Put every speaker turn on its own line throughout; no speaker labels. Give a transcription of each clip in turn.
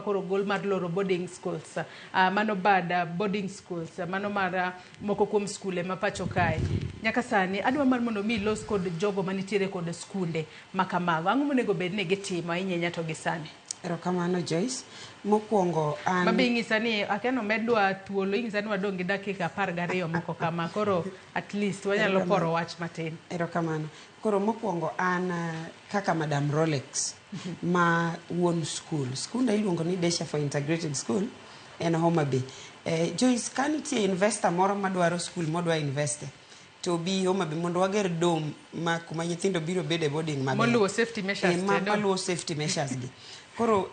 koro gol mar loro boarding schools, mano bad boarding schools, mano mar moko kuom skule ma pacho kae. Nyaka sani adwa mar mondo mi los kod jogo manitiere kod skunde makamago. Ang'o monego bed ni gitimo ahinya to gisani?
Erokamano Joyce. Mokwongo an
mabe ng'isa ni akeno medwa thuolo ing'isa ni wadong' gi dakika 12 moko kama, koro at least wanyalo poro wach matin.
Erokamano. Koro mokwongo an kaka Madam Rolex ma wuon school. Skunda iluongo ni Desha for Integrated School en Homa Bay. Joyce, ka nitie investor moro madwaro school modwa investe, to bi Homa Bay mondo wager dom ma kuma nyithindo biro bede boarding maber.
Moluwo safety measures.
Maluwo safety measures gi. Koro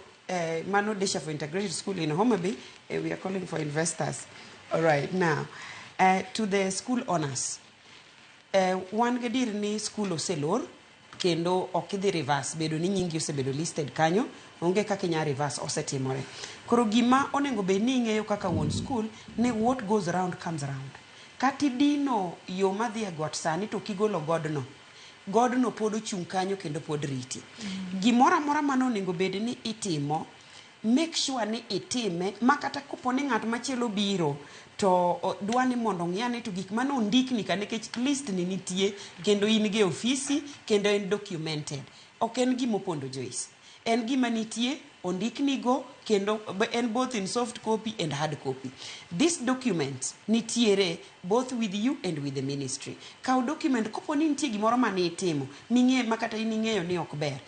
Mano Desha for Integrated School in Homa Bay, we are calling for investors. All right, now, to the school owners. One gadir ni school oselor, kendo okidhi reverse, bedo ni nyingi osebedo listed kanyo, onge kaka nya reverse osetimore. Koro gima onengo be ni ng'eyo kaka wuon school, ni what goes around comes around. Kati dino yo madhi got sani to kigolo godno pod ochung' kanyo kendo pod riti. Gimora mora mano onego bed ni itimo, make sure ni itime, makata koponi ng'at machielo biro to dwani mondo ng'iyane to gik mano ndikni ka nekech list ni nitie kendo in ge ofisi kendo en documented. Ok en gima opondo Joyce. En gima nitie ondikni go kendo en both in soft copy and hard copy. This document nitiere both with you and with the ministry. Kao document koponi nitie gimoro mane itimo ming'e makata in ing'eyo ni ok ber.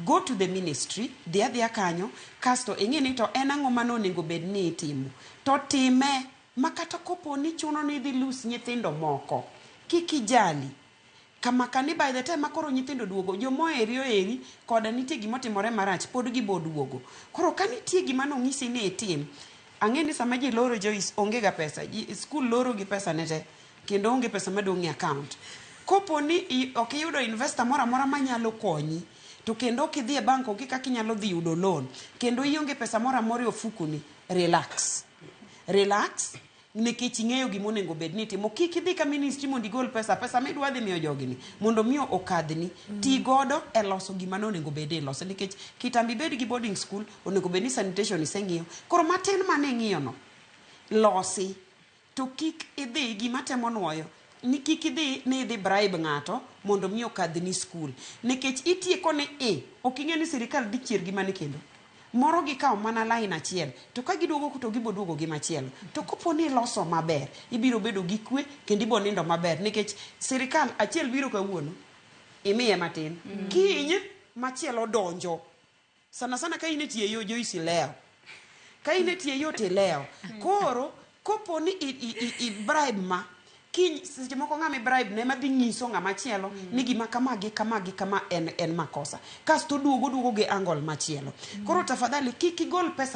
Go to the ministry, dhia kanyo, kasto ing'e ni to en ang'o mano onego bed ni itimo. To time makata koponi chuno ni dhi lose nyithindo moko. Kikijali. Kama kani by the time makoro nyithindo duogo, jomo eri koda nitie gima timore marach pod gibo duogo. Koro kanitie gima nong'isi ni itim, ang'eni sama ji loro Joyce onge ga pesa, school loro gi pesa nete, kendo onge pesa madong' e account. Koponi ok yudo investor mora manyalo konyi, to kendo okidhi e bank onge kaka inyalo dhi yudo loan, kendo ionge pesa mora e ofukuni, relax. Nekech ing'eyo gima onego bed ni timo. Kik idhi ka ministry mondo igol pesa midwa dhi miyo jogini mondo miyo okadhni ti godo e loso gima onego bed ni loso, nikech kitambi bed gi boarding school onego bed ni sanitation iseng'iyo. Koro matin mane ng'iyo no losi, to kik idhi gima temo nuoyo ni kik idhi ni idhi bribe ng'ato mondo miyo okadhni school, nikech itieko ni ok ing'e ni sirikal dhi chier gima ne kendo moro gi kao mana line achiel, to ka giduogo to gibo duogo gi machielo. To koponi loso maber, ibiro bedo gi kwe kendo ibo nindo maber, nikech sirikal achiel biro kawuono imiye matin, kiny machielo donjo. Sana ka inetie yo Joyce leo, ka inetie yo te leo. Koro koponi i bribe ma kiny seche moko ng'ama bribe ne madhi nyiso ng'ama chielo ni gima kama en makosa, kasto duogo gi angle machielo. Koro tafadhali kik igol pesa